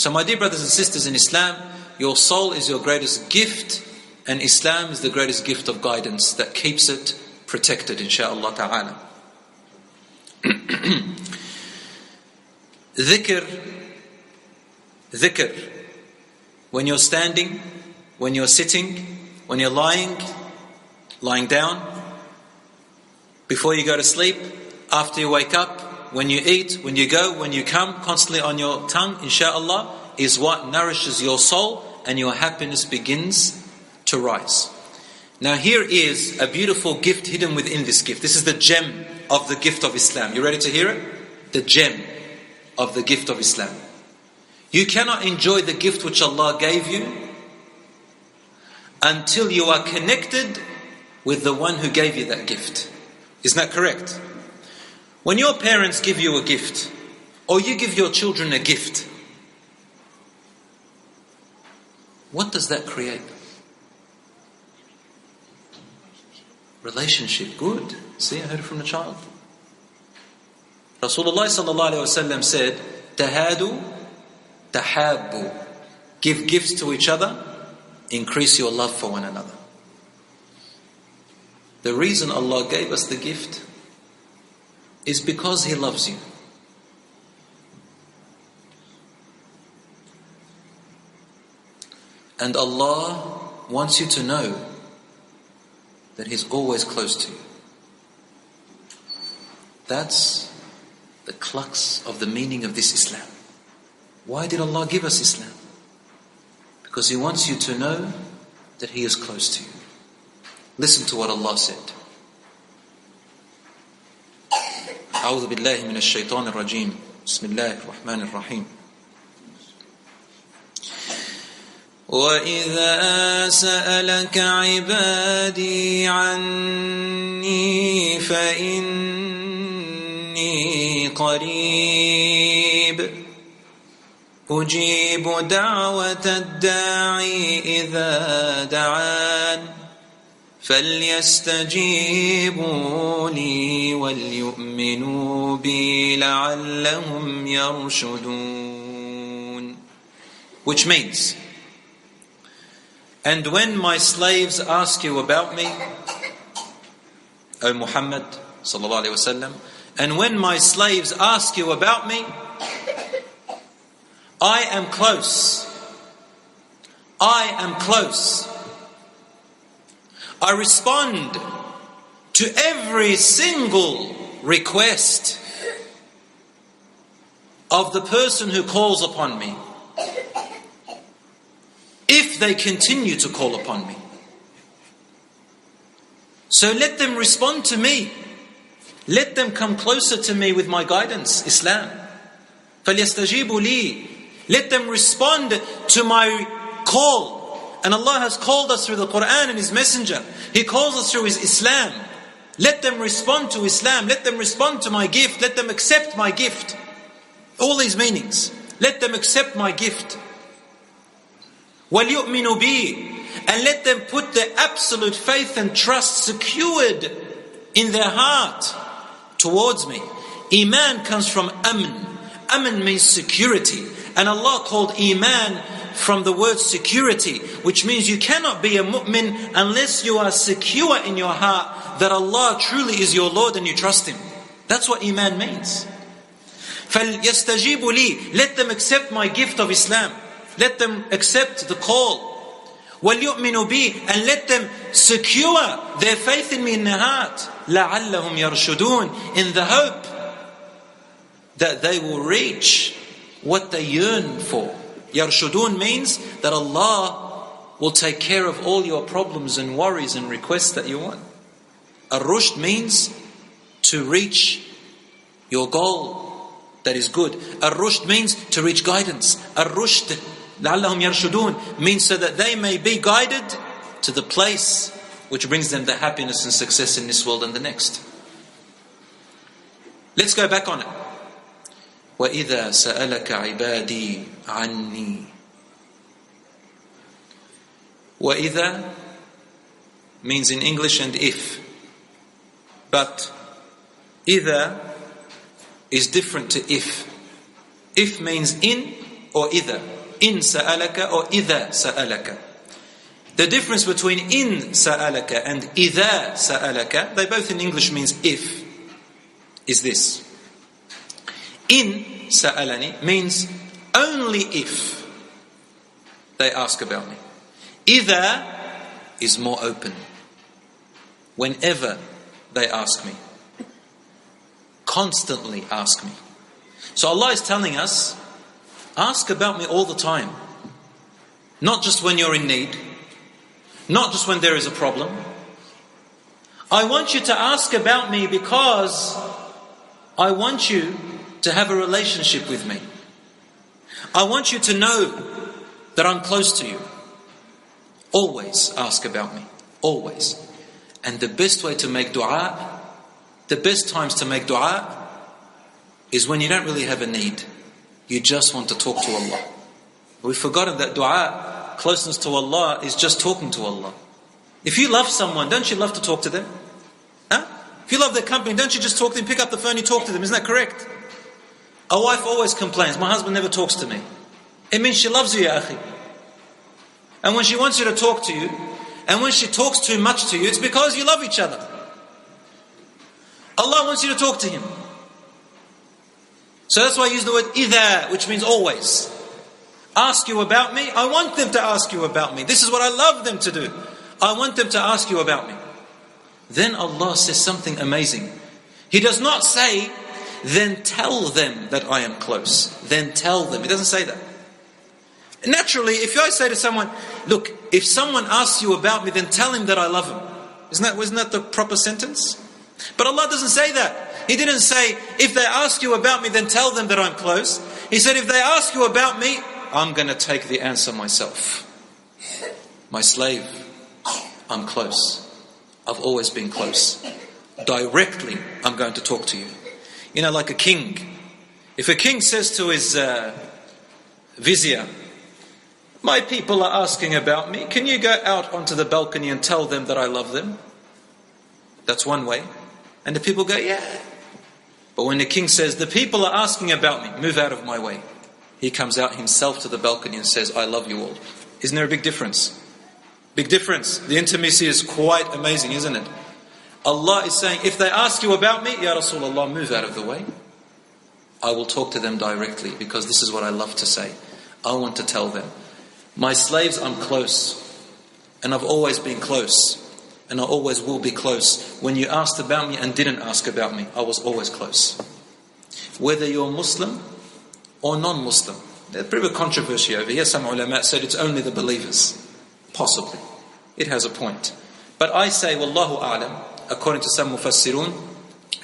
So my dear brothers and sisters in Islam, your soul is your greatest gift, and Islam is the greatest gift of guidance that keeps it protected, insha'Allah ta'ala. Dhikr. When you're standing, when you're sitting, when you're lying down, before you go to sleep, after you wake up, when you eat, when you go, when you come, constantly on your tongue, insha'Allah, is what nourishes your soul, and your happiness begins to rise. Now here is a beautiful gift hidden within this gift. This is the gem of the gift of Islam. You ready to hear it? The gem of the gift of Islam. You cannot enjoy the gift which Allah gave you until you are connected with the one who gave you that gift. Isn't that correct? When your parents give you a gift, or you give your children a gift, what does that create? Relationship. Good. See, I heard it from the child. Rasulullah sallallahu alayhi wa sallam said, Tahadu, tahabbu. Give gifts to each other, increase your love for one another. The reason Allah gave us the gift is because He loves you. And Allah wants you to know that He's always close to you. That's the crux of the meaning of this Islam. Why did Allah give us Islam? Because He wants you to know that He is close to you. Listen to what Allah said. أعوذ بالله من الشيطان الرجيم. بسم الله الرحمن الرحيم. وَإِذَا سَأَلَكَ عِبَادِي عَنِّي فَإِنِّي قَرِيبٌ أُجِيبُ دَعْوَةَ الدَّاعِ إِذَا دَعَانِ فَلْيَسْتَجِيبُوا لِي وَلْيُؤْمِنُوا بِي لَعَلَّهُمْ يَرْشُدُونَ. Which means, and when my slaves ask you about me, O Muhammad sallallahu alaihi wasallam, and when my slaves ask you about me, I am close. I am close. I respond to every single request of the person who calls upon me, if they continue to call upon me. So let them respond to me. Let them come closer to me with my guidance, Islam. فَلْيَسْتَجِيبُوا لِي. Let them respond to my call. And Allah has called us through the Quran and His Messenger. He calls us through His Islam. Let them respond to Islam. Let them respond to my gift. Let them accept my gift. All these meanings. Let them accept my gift. وَلْيُؤْمِنُوا بِي. And let them put their absolute faith and trust secured in their heart towards me. Iman comes from amn. Amn means security. And Allah called Iman from the word security, which means you cannot be a mu'min unless you are secure in your heart that Allah truly is your Lord and you trust Him. That's what Iman means. فَلْيَسْتَجِيبُوا لِي. Let them accept my gift of Islam. Let them accept the call. وَلْيُؤْمِنُوا بِي. And let them secure their faith in me in their heart. لَعَلَّهُمْ يَرْشُدُونَ. In the hope that they will reach what they yearn for. Yarshudun means that Allah will take care of all your problems and worries and requests that you want. Ar-Rushd means to reach your goal that is good. Ar-Rushd means to reach guidance. Ar-Rushd, لَعَلَّهُمْ يَرْشُدُونَ, means so that they may be guided to the place which brings them the happiness and success in this world and the next. Let's go back on it. وَإِذَا سَأَلَكَ عِبَادِي عَنِّي. وَإِذَا means in English and if. But إِذَا is different to if. If means in or إذا. إن سألك or إذا سألك. The difference between in sa'alaka and idha sa'alaka, they both in English means if, is this. In sa'alani means only if they ask about me. Idha is more open. Whenever they ask me. Constantly ask me. So Allah is telling us, ask about me all the time. Not just when you're in need. Not just when there is a problem. I want you to ask about me because I want you to have a relationship with me. I want you to know that I'm close to you. Always ask about me. Always. And the best way to make dua, the best times to make dua is when you don't really have a need. You just want to talk to Allah. We've forgotten that dua, closeness to Allah, is just talking to Allah. If you love someone, don't you love to talk to them? Huh? If you love their company, don't you just talk to them, pick up the phone, you talk to them? Isn't that correct? A wife always complains, my husband never talks to me. It means she loves you, ya akhi. And when she wants you to talk to you, and when she talks too much to you, it's because you love each other. Allah wants you to talk to Him. So that's why I use the word idha, which means always. Ask you about me, I want them to ask you about me. This is what I love them to do. I want them to ask you about me. Then Allah says something amazing. He does not say, then tell them that I am close. Then tell them. He doesn't say that. Naturally, if I say to someone, look, if someone asks you about me, then tell him that I love him. Wasn't that the proper sentence? But Allah doesn't say that. He didn't say, if they ask you about me, then tell them that I'm close. He said, if they ask you about me, I'm going to take the answer myself. My slave, I'm close. I've always been close. Directly, I'm going to talk to you. You know, like a king. If a king says to his vizier, my people are asking about me, can you go out onto the balcony and tell them that I love them? That's one way. And the people go, yeah. But when the king says, the people are asking about me, move out of my way. He comes out himself to the balcony and says, I love you all. Isn't there a big difference? Big difference. The intimacy is quite amazing, isn't it? Allah is saying, if they ask you about me, Ya Rasulullah, move out of the way. I will talk to them directly because this is what I love to say. I want to tell them, my slaves, I'm close. And I've always been close. And I always will be close. When you asked about me and didn't ask about me, I was always close. Whether you're Muslim or non-Muslim. There's a bit of a controversy over here. Some ulama said it's only the believers. Possibly. It has a point. But I say, Wallahu a'lam, according to some mufassirun,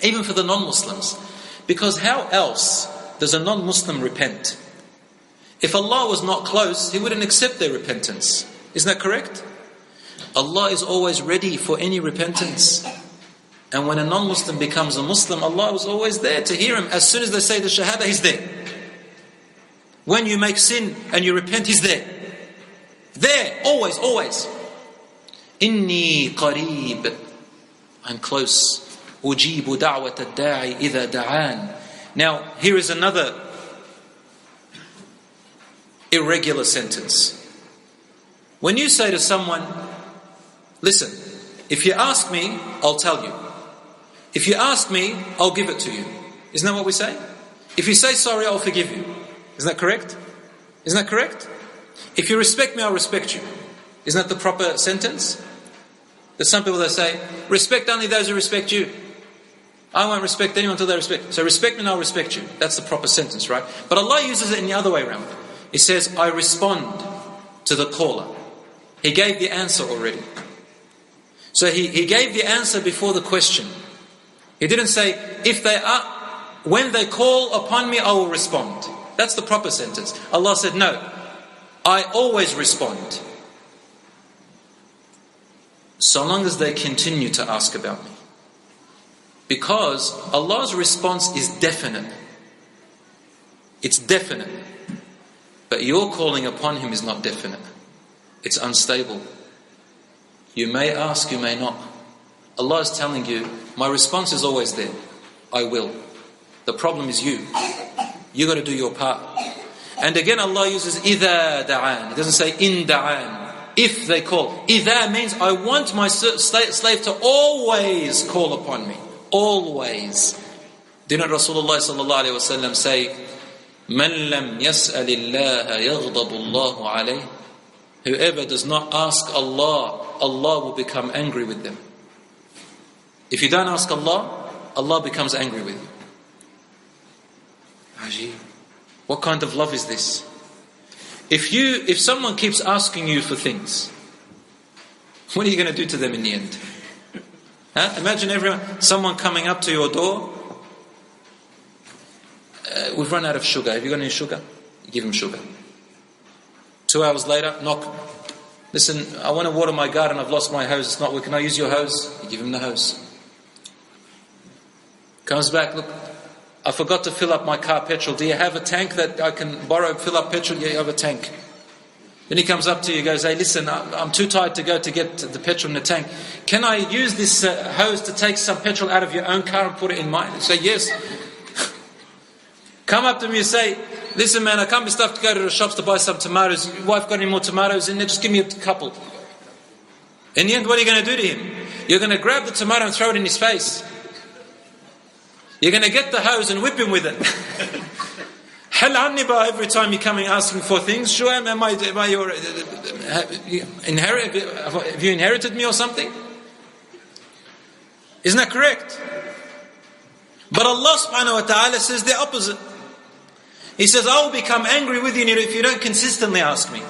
even for the non-Muslims. Because how else does a non-Muslim repent? If Allah was not close, He wouldn't accept their repentance. Isn't that correct? Allah is always ready for any repentance. And when a non-Muslim becomes a Muslim, Allah is always there to hear him. As soon as they say the Shahada, He's there. When you make sin and you repent, He's there. There, always, always. Inni qareeb. I'm close. Ujibu da'wat ad-da'i idha da'an. Now, here is another irregular sentence. When you say to someone, listen, if you ask me, I'll tell you. If you ask me, I'll give it to you. Isn't that what we say? If you say sorry, I'll forgive you. Isn't that correct? Isn't that correct? If you respect me, I'll respect you. Isn't that the proper sentence? There's some people that say, respect only those who respect you. I won't respect anyone until they respect. So respect me and I'll respect you. That's the proper sentence, right? But Allah uses it in the other way around. He says, I respond to the caller. He gave the answer already. So he gave the answer before the question. He didn't say, when they call upon me, I will respond. That's the proper sentence. Allah said, no, I always respond. So long as they continue to ask about me. Because Allah's response is definite. It's definite. But your calling upon Him is not definite. It's unstable. You may ask, you may not. Allah is telling you, my response is always there. I will. The problem is you. You got to do your part. And again Allah uses إِذَا دَعَانِ. He doesn't say إِن دَعَانِ. If they call. إِذَا means I want my slave to always call upon me. Always. Didn't Rasulullah sallallahu alayhi wa sallam say, مَنْ لَمْ يَسْأَلِ اللَّهَ يَغْضَبُ اللَّهُ عَلَيْهِ. Whoever does not ask Allah, Allah will become angry with them. If you don't ask Allah, Allah becomes angry with you. Ajib. What kind of love is this? If someone keeps asking you for things, what are you going to do to them in the end? Imagine someone coming up to your door. We've run out of sugar. Have you got any sugar? You give him sugar. 2 hours later, knock. Listen, I want to water my garden. I've lost my hose. It's not working. Can I use your hose? You give him the hose. Comes back. Look, I forgot to fill up my car petrol. Do you have a tank that I can borrow, fill up petrol? Yeah, you have a tank. Then he comes up to you, goes, hey, listen, I'm too tired to go to get the petrol in the tank. Can I use this hose to take some petrol out of your own car and put it in mine? You say, yes. Come up to me and say, listen man, I can't be stuffed to go to the shops to buy some tomatoes. Your wife got any more tomatoes in there? Just give me a couple. In the end, what are you going to do to him? You're going to grab the tomato and throw it in his face. You're going to get the hose and whip him with it. Hal anniba every time you're coming asking for things. Shu'am, have you inherited me or something? Isn't that correct? But Allah subhanahu wa ta'ala says the opposite. He says, I will become angry with you if you don't consistently ask me.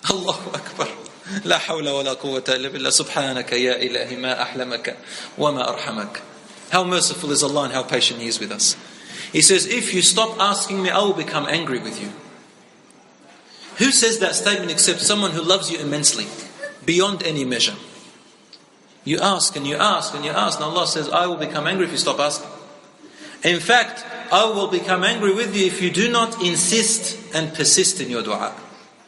Allahu Akbar. La hawla wa la quwwata illa billah. Subhanaka ya ilahi ma ahlamaka wa ma arhamak. How merciful is Allah and how patient He is with us. He says, if you stop asking me, I will become angry with you. Who says that statement except someone who loves you immensely, beyond any measure? You ask and you ask and you ask, and Allah says, I will become angry if you stop asking. In fact, I will become angry with you if you do not insist and persist in your dua.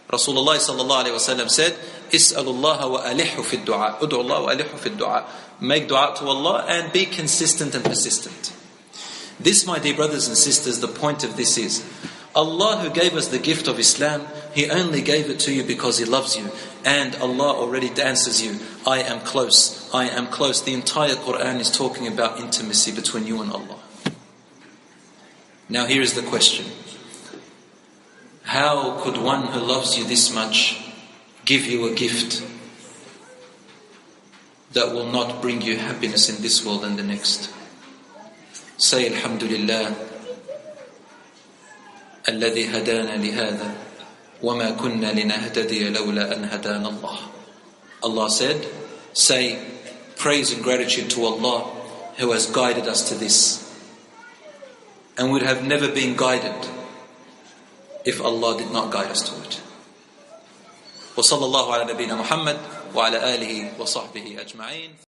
Rasulullah sallallahu alayhi wa sallam said, Is'alullah wa alihu fi du'a. Ud'u Allah wa alihu fi du'a. Make dua to Allah and be consistent and persistent. This, my dear brothers and sisters, the point of this is, Allah who gave us the gift of Islam, He only gave it to you because He loves you. And Allah already answers you, I am close, I am close. The entire Quran is talking about intimacy between you and Allah. Now here is the question. How could one who loves you this much give you a gift that will not bring you happiness in this world and the next? Say Alhamdulillah الذي هدانا لهذا وما كنا لنهتدي لولا أن هدانا الله. Allah said, say praise and gratitude to Allah who has guided us to this, and would have never been guided if Allah did not guide us to it. وصلى الله على نبينا محمد وعلى آله وصحبه أجمعين.